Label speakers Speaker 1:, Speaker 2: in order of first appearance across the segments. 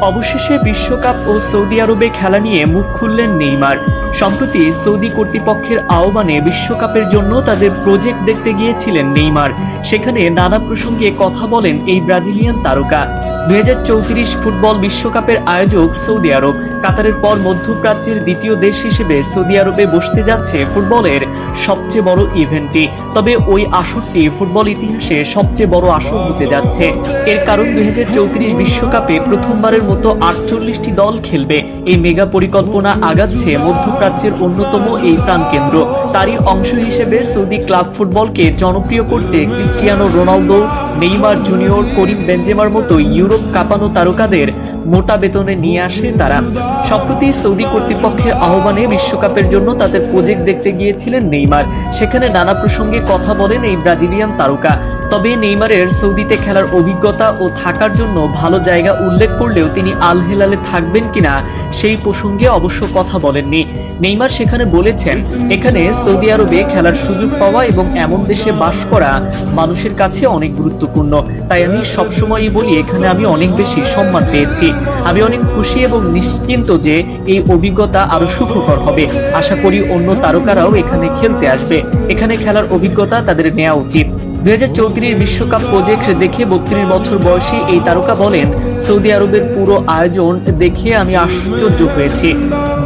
Speaker 1: অবশেষে বিশ্বকাপ ও সৌদি আরবে খেলা নিয়ে মুখ খুললেন নেইমার। সম্প্রতি সৌদি কর্তৃপক্ষের আহ্বানে বিশ্বকাপের জন্য তাদের প্রজেক্ট দেখতে গিয়েছিলেন নেইমার। সেখানে নানা প্রসঙ্গে কথা বলেন এই ব্রাজিলিয়ান তারকা। 2034 ফুটবল বিশ্বকাপের আয়োজক সৌদি আরব। কাতারের পর মধ্যপ্রাচ্যের দ্বিতীয় দেশ হিসেবে সৌদি আরবে বসতে যাচ্ছে ফুটবলের সবচেয়ে বড় ইভেন্টটি। তবে ওই আসরটি ফুটবল ইতিহাসে সবচেয়ে বড় আসর হতে যাচ্ছে। এর কারণ 2034 বিশ্বকাপে প্রথমবারের মতো 48টি দল খেলবে। এই মেগা পরিকল্পনা আগাচ্ছে মধ্যপ্রাচ্যের অন্যতম এই প্রাণকেন্দ্র। তারই অংশ হিসেবে সৌদি ক্লাব ফুটবলকে জনপ্রিয় করতে ক্রিস্টিয়ানো রোনালদো, নেইমার জুনিয়র, করিম বেনজেমার মতো ইউরোপ কাঁপানো তারকাদের মোটা বেতনে নিয়ে আসে তারা। সম্প্রতি সৌদি কর্তৃপক্ষের আহ্বানে বিশ্বকাপের জন্য তাদের প্রজেক্ট দেখতে গিয়েছিলেন নেইমার। সেখানে নানা প্রসঙ্গে কথা বলেন এই ব্রাজিলিয়ান তারকা। তবে নেইমারের সৌদিতে খেলার অভিজ্ঞতা ও থাকার জন্য ভালো জায়গা উল্লেখ করলেও তিনি আল হিলালে থাকবেন কিনা সেই প্রসঙ্গে অবশ্য কথা বলেননি। নেইমার সেখানে বলেছেন, এখানে সৌদি আরবে খেলার সুযোগ পাওয়া এবং এমন দেশে বাস করা মানুষের কাছে অনেক গুরুত্বপূর্ণ। তাই আমি সবসময়ই বলি, এখানে আমি অনেক বেশি সম্মান পেয়েছি। আমি অনেক খুশি এবং নিশ্চিন্ত যে এই অভিজ্ঞতা আরো সুখকর হবে। আশা করি অন্য তারকারাও এখানে খেলতে আসবে। এখানে খেলার অভিজ্ঞতা তাদের নেওয়া উচিত। 2034 বিশ্বকাপ প্রজেক্ট দেখে 32 বছর বয়সী এই তারকা বলেন, সৌদি আরবের পুরো আয়োজন দেখে আমি আশ্চর্য হয়েছি।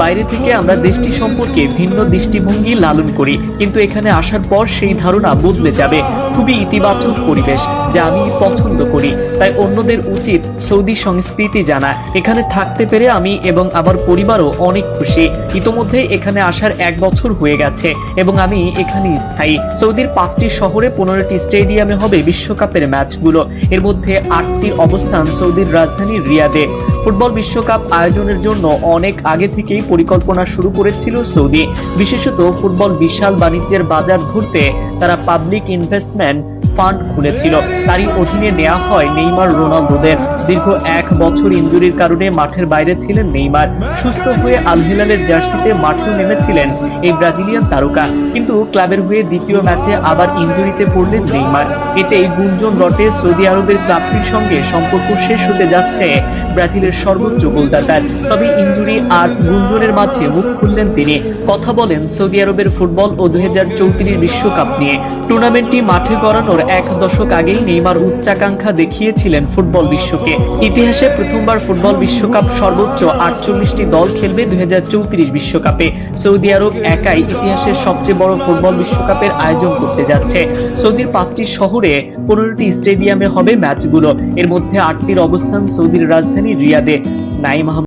Speaker 1: বাইরে থেকে আমরা দেশটি সম্পর্কে ভিন্ন দৃষ্টিভঙ্গি লালন করি, কিন্তু এখানে আসার পর সেই ধারণা বদলে যাবে। খুবই ইতিবাচক পরিবেশ যা আমি পছন্দ করি। তাই অন্যদের উচিত সৌদি সংস্কৃতি জানা। এখানে থাকতে পেরে আমি এবং আমার পরিবারও অনেক খুশি। ইতোমধ্যে এখানে আসার 1 বছর হয়ে গেছে এবং আমি এখানে স্থায়ী। সৌদির 5টি শহরে 15টি স্টেডিয়ামে হবে বিশ্বকাপের ম্যাচগুলো। এর মধ্যে 8টির অবস্থান সৌদির রাজধানী রিয়াদে। ফুটবল বিশ্বকাপ আয়োজনের জন্য অনেক আগে থেকেই পরিকল্পনা শুরু করেছিল সৌদি। বিশেষত ফুটবল বিশাল বাণিজ্যের বাজার ধরতে তারা পাবলিক ইনভেস্টমেন্ট ফান্ড খুলেছিল। তারই অধীনে নেওয়া হয় নেইমার রোনালদোদের। দীর্ঘ 1 বছর ইনজুরির কারণে মাঠের বাইরে ছিলেন নেইমার। সুস্থ হয়ে আল হিলালের জার্সিতে মাঠেও নেমেছিলেন এই ব্রাজিলিয়ান তারকা, কিন্তু ক্লাবের হয়ে দ্বিতীয় ম্যাচে আবার ইনজুরিতে পড়লেন নেইমার। এতেই গুঞ্জন রটে সৌদি আরবের ক্লাবটির সঙ্গে সম্পর্ক শেষ হতে যাচ্ছে ব্রাজিলের সর্বোচ্চ গোলদাতার। তবে ইনজুরি আর গুঞ্জনের মাঝে মুখ খুললেন তিনি। কথা বলেন সৌদি আরবের ফুটবল ও 2034 বিশ্বকাপ নিয়ে। টুর্নামেন্টটি মাঠে গড়ানোর 1 দশক আগেই নেইমার উচ্চাকাঙ্ক্ষা দেখিয়েছিলেন ফুটবল বিশ্বকে। ইতিহাসে প্রথমবার ফুটবল বিশ্বকাপ সর্বোচ্চ 48টি দল খেলবে 2034 বিশ্বকাপে। সৌদি আরব একাই ইতিহাসের সবচেয়ে বড় ফুটবল বিশ্বকাপের আয়োজন করতে যাচ্ছে। সৌদির 5টি শহরে 15টি স্টেডিয়ামে হবে ম্যাচগুলো। এর মধ্যে 8টির অবস্থান সৌদির রাজধানী রিয়াদে। নাইম আহমেদ।